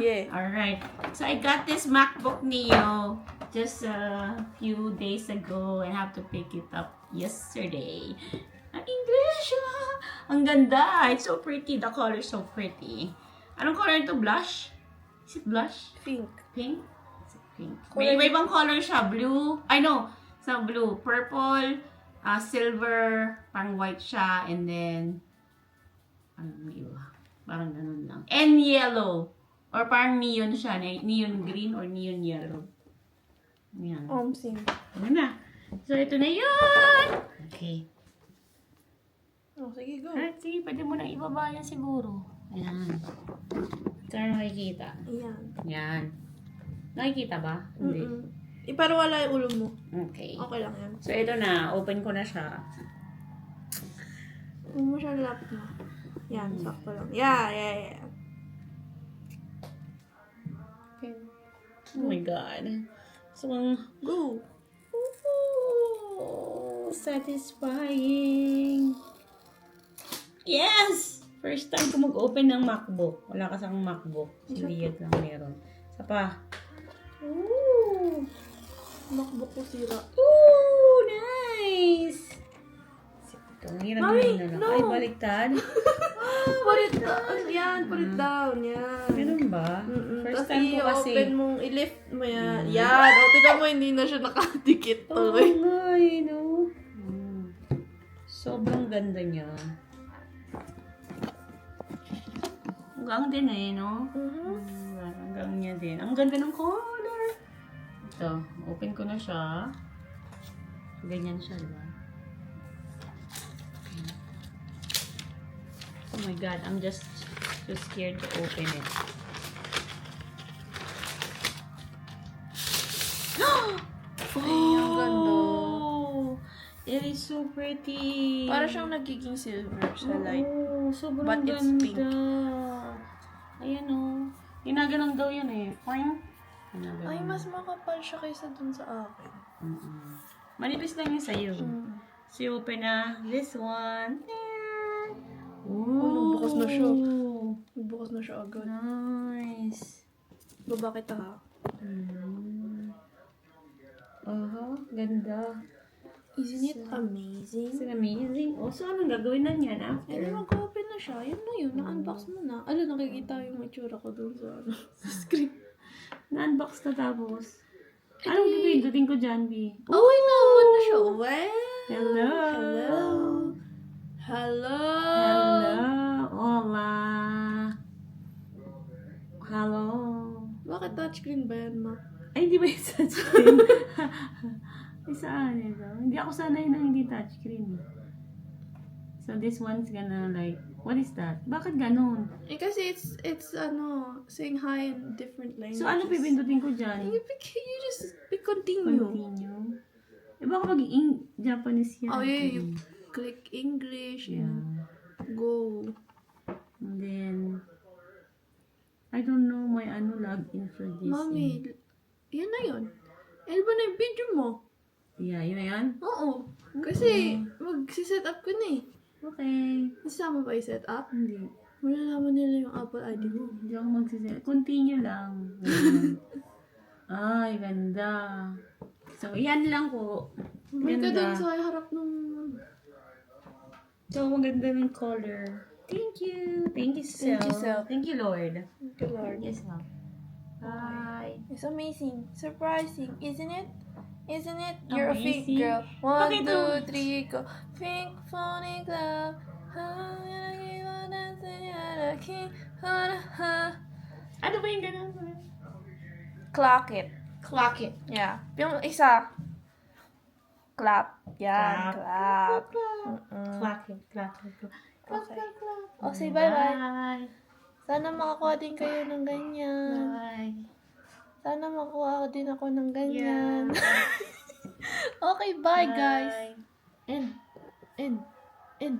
Yeah. Alright. So I got this MacBook Neo just a few days ago and have to pick it up yesterday. Ang English! Ang ganda! It's so pretty. The color is so pretty. Anong color ito? Blush? Is it blush? Pink. Pink? Is it pink? May iba-ibang color siya. Blue. I know. Sa blue. Purple. Silver. Parang white siya. And then ano may iba? Parang ganun lang. And yellow. Or parang neon siya. Neon green or neon yellow. Yan. Same. Ano na? So, ito na yun! Okay. Oh, sige, go. Alright, sige. Pwede mo nang ibaba yan siguro. Ayan. Saan nakikita? Ayan. Yan. Nakikita ba? Hindi. Pero wala yung ulo mo. Okay. Okay lang yan. So, ito na. Open ko na siya. Huwag mo siya lapit mo. Yan, sakto lang. Yeah. Okay. Oh my God. So, Go. ooh, satisfying. Yes! First time ko mag-open ng MacBook. Wala kasang MacBook. Hindi yan lang meron. Isa pa. Ooh! MacBook ko sira. Ooh! Nice! Ito, ang hirap Mami, na lang. no! Ay, baliktad. Put it down. Yan, put it down. Yan. Meron ba? First Tapos time ko kasi. i-open mong, i-lift mo yan. Yan. O, tignan mo, hindi na siya nakadikit Oo tuloy. nga, you know. Sobrang ganda niya. Hanggang din eh, no? Hanggang niya din. Ang ganda ng color. Ito, open ko na siya. Ganyan siya, diba? Oh my God, I'm just too scared to open it. Ay, ang ganda. It is so pretty. Para siyang nagiging silver sa light. Oh, sobrang But ganda. it's pink. Ayan o. Ginaganon daw yan eh. Poing. Ay, mas makapal siya kaysa dun sa akin. Manipis lang yun sa'yo. So, you open na this one. Ooh. Nagbukas na siya. Nagbukas na siya agad. Nice. Baba kita ha. Ganda. Isn't it amazing? It's amazing. Oh, so anong gagawin na niyan after? Eh, mag-open na siya. Yun na yun. Na-unbox mo na. Alam, nakikita yung itsura ko dun sa, sa screen. Na-unbox na tapos. Anong gagawin ko dyan, B? Oh, na-open na siya. Well. Hello. Hello. Hola. Hello. Bakit touchscreen ba yan, ma? Ay, hindi ba yung touchscreen? Ay, saan ito? Hindi ako sanay na hindi touchscreen. So, this one's gonna like, what is that? Bakit ganun? Eh, kasi it's saying hi in different languages. So, ano pipindutin ko dyan? You just continue. Continue. Eh, baka maging Japanese yan. Oh, yeah, you click English and go. And then, I don't know my login for this. Mami, yan na yun. Ano ba na yung video mo? Yeah, yun na yan? Oo. Kasi, mag-set up ko na eh. Okay. Nasama ba i-set up? Hindi. Malalaman nila yung Apple ID mo. Hindi ako magsiset. Continue lang. Ganyan. Ay, ganda. So, yan lang po. Maganda dun sa harap nung... So, maganda ng color. Thank you. Thank you, Sel. Thank you, Sel. Thank you, Lord. Thank you, Lord. Yes, Sel. Bye. It's amazing. Surprising, isn't it? Isn't it? You're a fake Amazing. girl. 1, Pakita mo. 2, 3, go. Pink phony glove. I'm gonna keep on dancing at a king. Ano ba yung ganun? Clock it. Clock it. Yeah. Yung isa. Clap. Yan. Clap. Clap. Clock it. Clock it. Okay. Oh, say bye-bye. Bye. Sana makakuha din kayo ng ganyan. Bye. Sana makuha din ako ng ganyan. Yeah. Okay, bye guys. Bye. End.